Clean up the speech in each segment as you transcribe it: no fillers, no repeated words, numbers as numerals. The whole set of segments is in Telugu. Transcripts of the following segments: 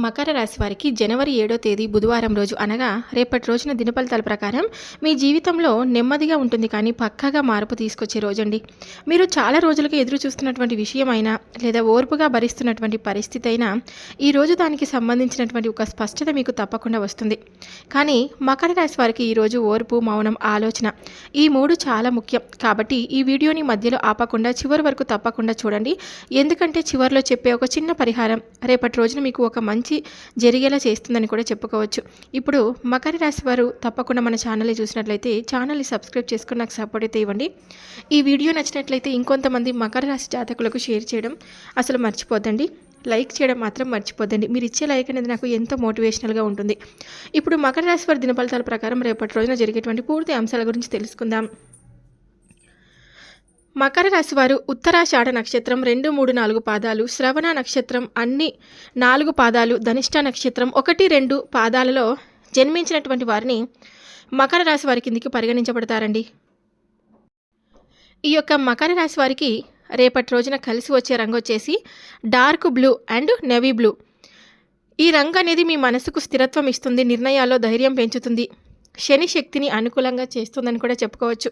మకర రాశి వారికి జనవరి 7వ తేదీ బుధవారం రోజు అనగా రేపటి రోజున దినఫలితాల ప్రకారం మీ జీవితంలో నెమ్మదిగా ఉంటుంది కానీ పక్కాగా మార్పు తీసుకొచ్చే రోజండి. మీరు చాలా రోజులుగా ఎదురు చూస్తున్నటువంటి విషయమైనా లేదా ఓర్పుగా భరిస్తున్నటువంటి పరిస్థితి అయినా ఈరోజు దానికి సంబంధించినటువంటి ఒక స్పష్టత మీకు తప్పకుండా వస్తుంది. కానీ మకర రాశి వారికి ఈరోజు ఓర్పు, మౌనం, ఆలోచన ఈ మూడు చాలా ముఖ్యం. కాబట్టి ఈ వీడియోని మధ్యలో ఆపకుండా చివరి వరకు తప్పకుండా చూడండి. ఎందుకంటే చివరిలో చెప్పే ఒక చిన్న పరిహారం రేపటి రోజున మీకు ఒక మంచి జరిగేలా చేస్తుందని కూడా చెప్పుకోవచ్చు. ఇప్పుడు మకర రాశి వారు తప్పకుండా మన ఛానల్ని చూసినట్లయితే ఛానల్ని సబ్స్క్రైబ్ చేసుకుని నాకు సపోర్ట్ అయితే ఇవ్వండి. ఈ వీడియో నచ్చినట్లయితే ఇంకొంతమంది మకర రాశి జాతకులకు షేర్ చేయడం అసలు మర్చిపోద్దండి. లైక్ చేయడం మాత్రం మర్చిపోద్దండి. మీరు ఇచ్చే లైక్ అనేది నాకు ఎంతో మోటివేషనల్గా ఉంటుంది. ఇప్పుడు మకర రాశి వారి దినఫలితాల ప్రకారం రేపటి రోజున జరిగేటువంటి పూర్తి అంశాల గురించి తెలుసుకుందాం. మకర రాశి వారు ఉత్తరాషాఢ నక్షత్రం 2, 3, 4 పాదాలు, శ్రవణ నక్షత్రం అన్ని 4 పాదాలు, ధనిష్ట నక్షత్రం 1, 2 పాదాలలో జన్మించినటువంటి వారిని మకర రాశి వారి కిందికి పరిగణించబడతారండి. ఈ యొక్క మకర రాశి వారికి రేపటి రోజున కలిసి వచ్చే రంగు వచ్చేసి dark blue and navy blue. ఈ రంగు అనేది మీ మనసుకు స్థిరత్వం ఇస్తుంది, నిర్ణయాల్లో ధైర్యం పెంచుతుంది, శని శక్తిని అనుకూలంగా చేస్తుందని కూడా చెప్పుకోవచ్చు.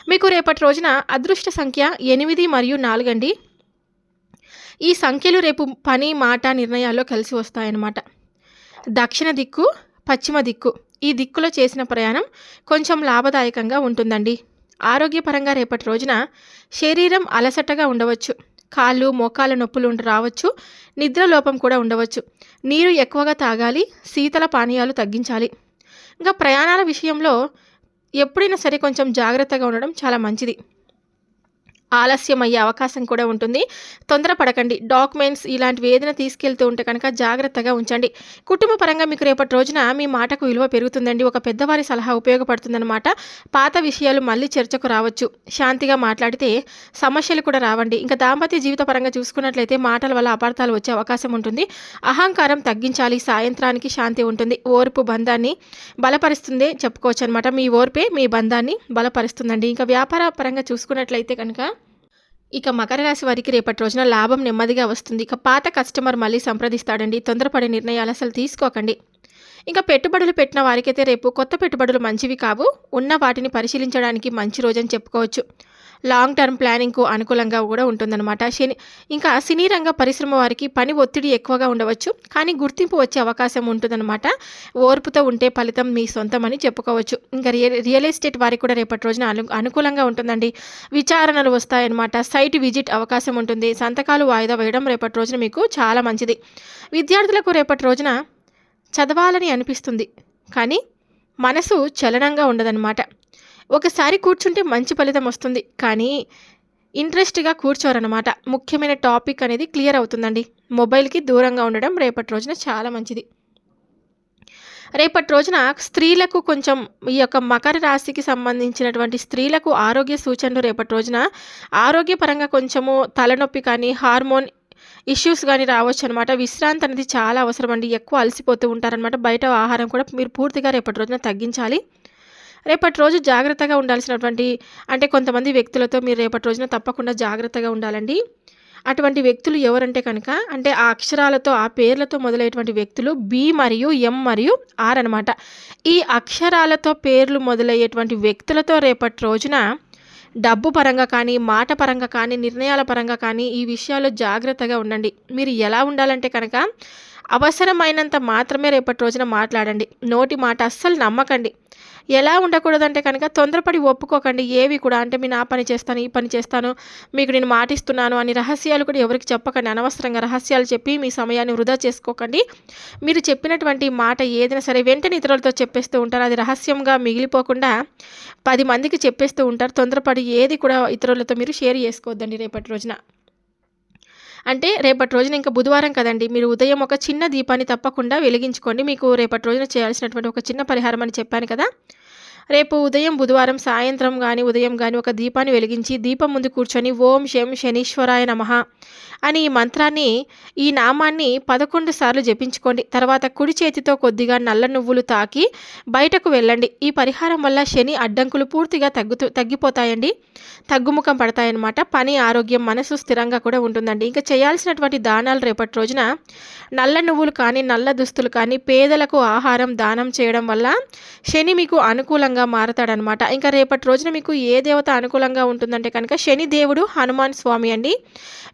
మీకు రేపటి రోజున అదృష్ట సంఖ్య 8 మరియు 4 అండి. ఈ సంఖ్యలు రేపు పని, మాట, నిర్ణయాల్లో కలిసి వస్తాయన్నమాట. దక్షిణ దిక్కు, పశ్చిమ దిక్కు ఈ దిక్కులో చేసిన ప్రయాణం కొంచెం లాభదాయకంగా ఉంటుందండి. ఆరోగ్యపరంగా రేపటి రోజున శరీరం అలసటగా ఉండవచ్చు, కాళ్ళు మోకాళ్ళ నొప్పులు రావచ్చు, నిద్రలోపం కూడా ఉండవచ్చు. నీరు ఎక్కువగా తాగాలి, శీతల పానీయాలు తగ్గించాలి. ఇంకా ప్రయాణాల విషయంలో ఎప్పుడైనా సరే కొంచెం జాగ్రత్తగా ఉండడం చాలా మంచిది. ఆలస్యం అయ్యే అవకాశం కూడా ఉంటుంది. తొందరపడకండి. డాక్యుమెంట్స్ ఇలాంటివి ఏదైనా తీసుకెళ్తూ ఉంటే కనుక జాగ్రత్తగా ఉంచండి. కుటుంబ పరంగా మీకు రేపటి రోజున మీ మాటకు విలువ పెరుగుతుందండి. ఒక పెద్దవారి సలహా ఉపయోగపడుతుందన్నమాట. పాత విషయాలు మళ్ళీ చర్చకు రావచ్చు. శాంతిగా మాట్లాడితే సమస్యలు కూడా రావండి. ఇంకా దాంపత్య జీవిత పరంగా చూసుకున్నట్లయితే మాటల వల్ల అపార్థాలు వచ్చే అవకాశం ఉంటుంది. అహంకారం తగ్గించాలి. సాయంత్రానికి శాంతి ఉంటుంది. ఓర్పు బంధాన్ని బలపరుస్తుందే చెప్పుకోవచ్చు అనమాట. మీ ఓర్పే మీ బంధాన్ని బలపరుస్తుందండి. ఇంకా వ్యాపార పరంగా చూసుకున్నట్లయితే కనుక ఇక మకర రాశి వారికి రేపటి రోజున లాభం నెమ్మదిగా వస్తుంది. ఇక పాత కస్టమర్ మళ్ళీ సంప్రదిస్తాడండి. తొందరపడే నిర్ణయాలు అసలు తీసుకోకండి. ఇంకా పెట్టుబడులు పెట్టిన వారికైతే రేపు కొత్త పెట్టుబడులు మంచివి కావు. ఉన్న వాటిని పరిశీలించడానికి మంచి రోజని చెప్పుకోవచ్చు. లాంగ్ టర్మ్ ప్లానింగ్కు అనుకూలంగా కూడా ఉంటుందన్నమాట. ఇంకా సినీ రంగ పరిశ్రమ వారికి పని ఒత్తిడి ఎక్కువగా ఉండవచ్చు, కానీ గుర్తింపు వచ్చే అవకాశం ఉంటుందన్నమాట. ఓర్పుతో ఉంటే ఫలితం మీ సొంతమని చెప్పుకోవచ్చు. ఇంకా రియల్ ఎస్టేట్ వారికి కూడా రేపటి రోజున అనుకూలంగా ఉంటుందండి. విచారణలు వస్తాయన్నమాట. సైట్ విజిట్ అవకాశం ఉంటుంది. సంతకాలు వాయిదా వేయడం రేపటి రోజున మీకు చాలా మంచిది. విద్యార్థులకు రేపటి రోజున చదవాలని అనిపిస్తుంది, కానీ మనసు చలనంగా ఉండదన్నమాట. ఒకసారి కూర్చుంటే మంచి ఫలితం వస్తుంది, కానీ ఇంట్రెస్ట్గా కూర్చోరన్నమాట. ముఖ్యమైన టాపిక్ అనేది క్లియర్ అవుతుందండి. మొబైల్కి దూరంగా ఉండడం రేపటి రోజున చాలా మంచిది. రేపటి రోజున స్త్రీలకు కొంచెం ఈ యొక్క మకర రాశికి సంబంధించినటువంటి స్త్రీలకు ఆరోగ్య సూచనలు రేపటి రోజున ఆరోగ్యపరంగా కొంచెము తలనొప్పి కానీ హార్మోన్ ఇష్యూస్ కానీ రావచ్చు అనమాట. విశ్రాంతి అనేది చాలా అవసరం అండి. ఎక్కువ అలసిపోతూ ఉంటారనమాట. బయట ఆహారం కూడా మీరు పూర్తిగా రేపటి రోజున తగ్గించాలి. రేపటి రోజు జాగ్రత్తగా ఉండాల్సినటువంటి కొంతమంది వ్యక్తులతో మీరు రేపటి రోజున తప్పకుండా జాగ్రత్తగా ఉండాలండి. అటువంటి వ్యక్తులు ఎవరంటే కనుక ఆ అక్షరాలతో ఆ పేర్లతో మొదలయ్యేటువంటి వ్యక్తులు బి మరియు ఎం మరియు ఆర్ అనమాట. ఈ అక్షరాలతో పేర్లు మొదలయ్యేటువంటి వ్యక్తులతో రేపటి రోజున డబ్బు పరంగా కానీ, మాట పరంగా కానీ, నిర్ణయాల పరంగా కానీ ఈ విషయాల్లో జాగ్రత్తగా ఉండండి. మీరు ఎలా ఉండాలంటే కనుక అవసరమైనంత మాత్రమే రేపటి రోజున మాట్లాడండి. నోటి మాట అస్సలు నమ్మకండి. ఎలా ఉండకూడదంటే కనుక తొందరపడి ఒప్పుకోకండి. ఏవి కూడా నేను ఆ పని చేస్తాను, ఈ పని చేస్తాను, మీకు నేను మాటిస్తున్నాను అని రహస్యాలు కూడా ఎవరికి చెప్పకండి. అనవసరంగా రహస్యాలు చెప్పి మీ సమయాన్ని వృధా చేసుకోకండి. మీరు చెప్పినటువంటి మాట ఏదైనా సరే వెంటనే ఇతరులతో చెప్పేస్తూ ఉంటారు. అది రహస్యంగా మిగిలిపోకుండా 10 మందికి చెప్పేస్తూ ఉంటారు. తొందరపడి ఏది కూడా ఇతరులతో మీరు షేర్ చేసుకోవద్దండి రేపటి రోజున. రేపటి రోజున ఇంకా బుధవారం కదండి, మీరు ఉదయం ఒక చిన్న దీపాన్ని తప్పకుండా వెలిగించుకోండి. మీకు రేపటి రోజున చేయాల్సినటువంటి ఒక చిన్న పరిహారం అని చెప్పాను కదా, రేపు ఉదయం బుధవారం సాయంత్రం గాని, ఉదయం గాని ఒక దీపాన్ని వెలిగించి దీపం ముందు కూర్చొని ఓం శం శనీశ్వరాయ నమః అని ఈ మంత్రాన్ని, ఈ నామాన్ని 11 సార్లు జపించుకోండి. తర్వాత కుడి చేతితో కొద్దిగా నల్ల నువ్వులు తాకి బయటకు వెళ్ళండి. ఈ పరిహారం వల్ల శని అడ్డంకులు పూర్తిగా తగ్గిపోతాయండి. తగ్గుముఖం పడతాయన్నమాట. పని, ఆరోగ్యం, మనసు స్థిరంగా కూడా ఉంటుందండి. ఇంకా చేయాల్సినటువంటి దానాలు రేపటి రోజున నల్ల నువ్వులు కానీ, నల్ల దుస్తులు కానీ, పేదలకు ఆహారం దానం చేయడం వల్ల శని మీకు అనుకూలంగా మారతాడనమాట. ఇంకా రేపటి రోజున మీకు ఏ దేవత అనుకూలంగా ఉంటుందంటే కనుక శని దేవుడు హనుమాన్ స్వామి అండి.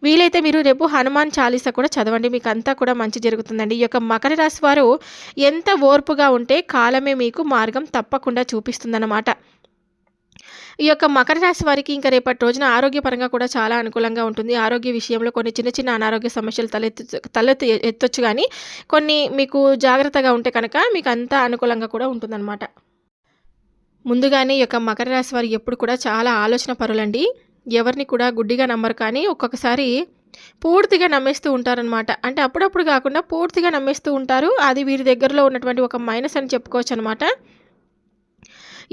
వీలైతే మీరు రేపు హనుమాన్ చాలీసా కూడా చదవండి. మీకు అంతా కూడా మంచి జరుగుతుందండి. ఈ యొక్క మకర రాశి వారు ఎంత ఓర్పుగా ఉంటే కాలమే మీకు మార్గం తప్పకుండా చూపిస్తుందన్నమాట. ఈ యొక్క మకర రాశి వారికి ఇంకా రేపటి రోజున ఆరోగ్యపరంగా కూడా చాలా అనుకూలంగా ఉంటుంది. ఆరోగ్య విషయంలో కొన్ని చిన్న చిన్న అనారోగ్య సమస్యలు ఎత్తొచ్చు కానీ కొన్ని మీకు జాగ్రత్తగా ఉంటే కనుక మీకు అంతా అనుకూలంగా కూడా ఉంటుందన్నమాట. ముందుగానే ఈ యొక్క మకర రాశి వారు ఎప్పుడు కూడా చాలా ఆలోచన పరులండి. ఎవరిని కూడా గుడ్డిగా నమ్మరు, కానీ ఒక్కొక్కసారి పూర్తిగా నమ్మేస్తూ ఉంటారనమాట. అంటే అప్పుడప్పుడు కాకుండా పూర్తిగా నమ్మేస్తూ ఉంటారు. అది వీరి దగ్గరలో ఉన్నటువంటి ఒక మైనస్ అని చెప్పుకోవచ్చు అనమాట.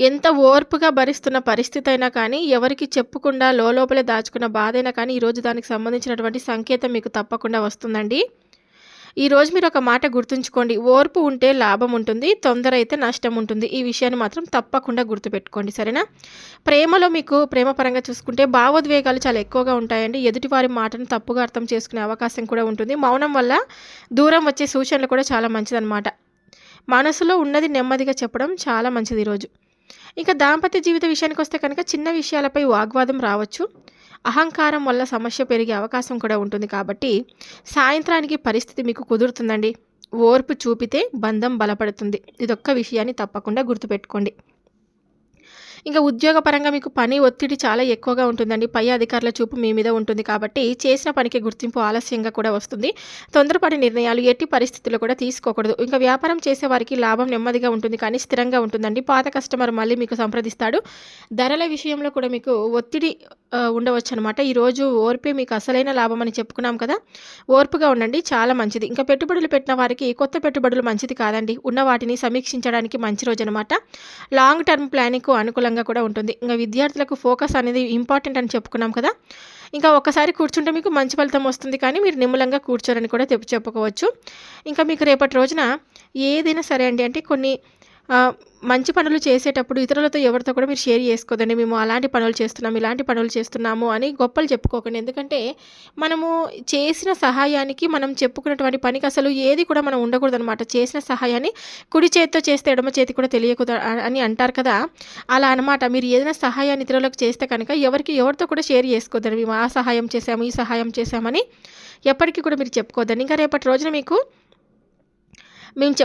ఎంత ఓర్పుగా భరిస్తున్న పరిస్థితి అయినా కానీ, ఎవరికి చెప్పకుండా లోపలే దాచుకున్న బాధ అయినా కానీ ఈరోజు దానికి సంబంధించినటువంటి సంకేతం మీకు తప్పకుండా వస్తుందండి. ఈరోజు మీరు ఒక మాట గుర్తుంచుకోండి. ఓర్పు ఉంటే లాభం ఉంటుంది, తొందర అయితే నష్టం ఉంటుంది. ఈ విషయాన్ని మాత్రం తప్పకుండా గుర్తుపెట్టుకోండి, సరేనా? ప్రేమలో మీకు ప్రేమ పరంగా చూసుకుంటే భావోద్వేగాలు చాలా ఎక్కువగా ఉంటాయండి. ఎదుటివారి మాటను తప్పుగా అర్థం చేసుకునే అవకాశం కూడా ఉంటుంది. మౌనం వల్ల దూరం వచ్చే సూచనలు కూడా చాలా మంచిదన్నమాట. మనసులో ఉన్నది నెమ్మదిగా చెప్పడం చాలా మంచిది ఈరోజు. ఇక దాంపత్య జీవిత విషయానికి వస్తే కనుక చిన్న విషయాలపై వాగ్వాదం రావచ్చు. అహంకారం వల్ల సమస్య పెరిగే అవకాశం కూడా ఉంటుంది. కాబట్టి సాయంత్రానికి పరిస్థితి మీకు కుదురుతుందండి. ఓర్పు చూపితే బంధం బలపడుతుంది. ఇదొక్క విషయాన్ని తప్పకుండా గుర్తుపెట్టుకోండి. ఇంకా ఉద్యోగపరంగా మీకు పని ఒత్తిడి చాలా ఎక్కువగా ఉంటుందండి. పై అధికారుల చూపు మీ మీద ఉంటుంది. కాబట్టి చేసిన పనికి గుర్తింపు ఆలస్యంగా కూడా వస్తుంది. తొందరపడి నిర్ణయాలు ఎట్టి పరిస్థితుల్లో కూడా తీసుకోకూడదు. ఇంకా వ్యాపారం చేసేవారికి లాభం నెమ్మదిగా ఉంటుంది, కానీ స్థిరంగా ఉంటుందండి. పాత కస్టమర్ మళ్ళీ మీకు సంప్రదిస్తాడు. ధరల విషయంలో కూడా మీకు ఒత్తిడి ఉండవచ్చు అనమాట. ఈరోజు ఓర్పే మీకు అసలైన లాభం అని చెప్పుకున్నాం కదా. ఓర్పుగా ఉండండి, చాలా మంచిది. ఇంకా పెట్టుబడులు పెట్టిన వారికి కొత్త పెట్టుబడులు మంచిది కాదండి. ఉన్న వాటిని సమీక్షించడానికి మంచి రోజు అనమాట. లాంగ్ టర్మ్ ప్లానింగ్కు అనుకూలంగా కూడా ఉంటుంది. ఇంకా విద్యార్థులకు ఫోకస్ అనేది ఇంపార్టెంట్ అని చెప్పుకున్నాం కదా. ఇంకా ఒక్కసారి కూర్చుంటే మీకు మంచి ఫలితం వస్తుంది, కానీ మీరు నిమ్మలంగా కూర్చోరని కూడా చెప్పుకోవచ్చు. ఇంకా మీకు రేపటి రోజున ఏదైనా సరే అండి, అంటే కొన్ని మంచి పనులు చేసేటప్పుడు ఇతరులతో ఎవరితో కూడా మీరు షేర్ చేసుకోదండి. మేము అలాంటి పనులు చేస్తున్నాము, ఇలాంటి పనులు చేస్తున్నాము అని గొప్పలు చెప్పుకోకండి. ఎందుకంటే మనము చేసిన సహాయానికి, మనం చెప్పుకున్నటువంటి పనికి అసలు ఏది కూడా మనం ఉండకూడదు అనమాట. చేసిన సహాయాన్ని కుడి చేతితో చేస్తే ఎడమ చేతి కూడా తెలియకూడదు అని అంటారు కదా, అలా అనమాట. మీరు ఏదైనా సహాయాన్ని ఇతరులకు చేస్తే కనుక ఎవరితో కూడా షేర్ చేసుకోదండి. మేము ఆ సహాయం చేసాము, ఈ సహాయం చేసామని ఎప్పటికీ కూడా మీరు చెప్పుకోదండి. ఇంకా రేపటి రోజున మీకు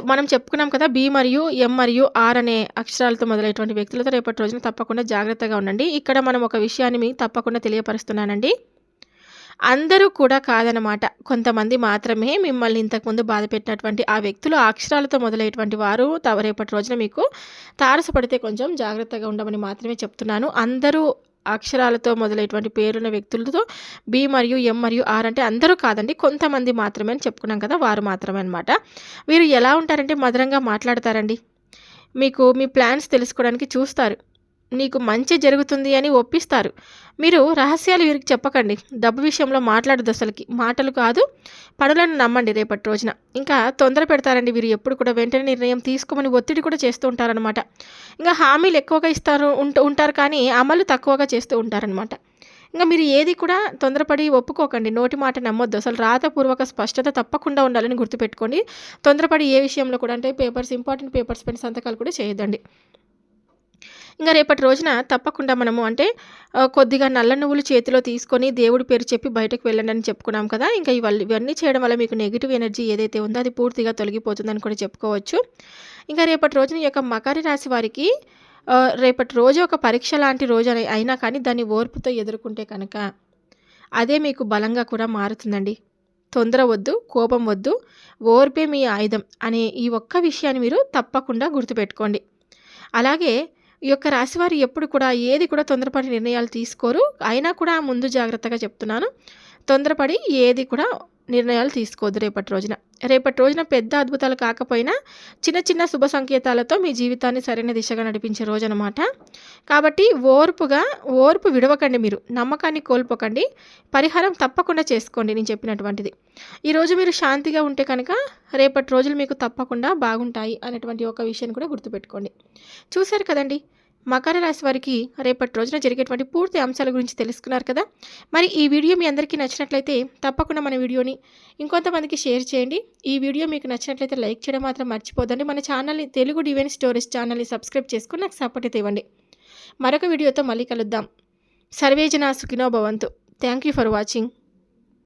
మనం చెప్పుకున్నాం కదా, బి మరియు ఎం మరియు ఆర్ అనే అక్షరాలతో మొదలైనటువంటి వ్యక్తులతో రేపటి రోజున తప్పకుండా జాగ్రత్తగా ఉండండి. ఇక్కడ మనం ఒక విషయాన్ని మీకు తప్పకుండా తెలియపరుస్తున్నానండి. అందరూ కూడా కాదనమాట. కొంతమంది మాత్రమే మిమ్మల్ని ఇంతకుముందు బాధపెట్టినటువంటి ఆ వ్యక్తులు అక్షరాలతో మొదలయ్యేటువంటి వారు రేపటి రోజున మీకు తారసపడితే కొంచెం జాగ్రత్తగా ఉండమని మాత్రమే చెప్తున్నాను. అందరూ అక్షరాలతో మొదలైనటువంటి పేరున్న వ్యక్తులతో బి మరియు ఎం మరియు ఆర్ అంటే అందరూ కాదండి, కొంతమంది మాత్రమే అని చెప్పుకున్నాం కదా, వారు మాత్రమే అనమాట. వీరు ఎలా ఉంటారంటే మధురంగా మాట్లాడతారండి. మీకు మీ ప్లాన్స్ తెలుసుకోవడానికి చూస్తారు. నీకు మంచి జరుగుతుంది అని ఒప్పిస్తారు. మీరు రహస్యాలు వీరికి చెప్పకండి. డబ్బు విషయంలో మాట్లాడదు అసలుకి. మాటలు కాదు, పనులను నమ్మండి రేపటి రోజున. ఇంకా తొందర పెడతారండి వీరు. ఎప్పుడు కూడా వెంటనే నిర్ణయం తీసుకోమని ఒత్తిడి కూడా చేస్తూ ఉంటారనమాట. ఇంకా హామీలు ఎక్కువగా ఉంటారు కానీ అమలు తక్కువగా చేస్తూ ఉంటారనమాట. ఇంకా మీరు ఏది కూడా తొందరపడి ఒప్పుకోకండి. నోటి మాట నమ్మొద్దు. అసలు రాతపూర్వక స్పష్టత తప్పకుండా ఉండాలని గుర్తుపెట్టుకోండి. తొందరపడి ఏ విషయంలో కూడా, అంటే ఇంపార్టెంట్ పేపర్స్ పైన సంతకాలు కూడా చేయొద్దండి. ఇంకా రేపటి రోజున తప్పకుండా మనము అంటే కొద్దిగా నల్ల నువ్వులు చేతిలో తీసుకొని దేవుడి పేరు చెప్పి బయటకు వెళ్ళండి అని చెప్పుకున్నాం కదా. ఇంకా ఇవన్నీ చేయడం వల్ల మీకు నెగిటివ్ ఎనర్జీ ఏదైతే ఉందో అది పూర్తిగా తొలగిపోతుందని కూడా చెప్పుకోవచ్చు. ఇంకా రేపటి రోజున ఈ యొక్క మకర రాశి వారికి రేపటి రోజు ఒక పరీక్ష లాంటి రోజు అయినా కానీ దాన్ని ఓర్పుతో ఎదుర్కొంటే కనుక అదే మీకు బలంగా కూడా మారుతుందండి. తొందర వద్దు, కోపం వద్దు, ఓర్పే మీ ఆయుధం అనే ఈ ఒక్క విషయాన్ని మీరు తప్పకుండా గుర్తుపెట్టుకోండి. అలాగే ఈ యొక్క రాశివారు ఎప్పుడు కూడా ఏది కూడా తొందరపడి నిర్ణయాలు తీసుకోరు. అయినా కూడా ముందు జాగ్రత్తగా చెప్తున్నాను, తొందరపడి ఏది కూడా నిర్ణయాలు తీసుకోవద్దు రేపటి రోజున. రేపటి రోజున పెద్ద అద్భుతాలు కాకపోయినా చిన్న చిన్న శుభ సంకేతాలతో మీ జీవితాన్ని సరైన దిశగా నడిపించే రోజనమాట. కాబట్టి ఓర్పు విడవకండి, మీరు నమ్మకాన్ని కోల్పోకండి. పరిహారం తప్పకుండా చేసుకోండి నేను చెప్పినటువంటిది. ఈరోజు మీరు శాంతిగా ఉంటే కనుక రేపటి రోజులు మీకు తప్పకుండా బాగుంటాయి అనేటువంటి ఒక విషయాన్ని కూడా గుర్తుపెట్టుకోండి. చూశారు కదండి, మకర రాశి వారికి రేపటి రోజున జరిగేటువంటి పూర్తి అంశాల గురించి తెలుసుకున్నారు కదా. మరి ఈ వీడియో మీ అందరికీ నచ్చినట్లయితే తప్పకుండా మన వీడియోని ఇంకొంతమందికి షేర్ చేయండి. ఈ వీడియో మీకు నచ్చినట్లయితే లైక్ చేయడం మాత్రం మర్చిపోదండి. మన ఛానల్ని తెలుగు డివైన్ స్టోరీస్ ఛానల్ని సబ్స్క్రైబ్ చేసుకుని నాకు సపోర్ట్ అయితే ఇవ్వండి. మరొక వీడియోతో మళ్ళీ కలుద్దాం. సర్వే జనా సుఖినో భవంతు. Thank you for watching.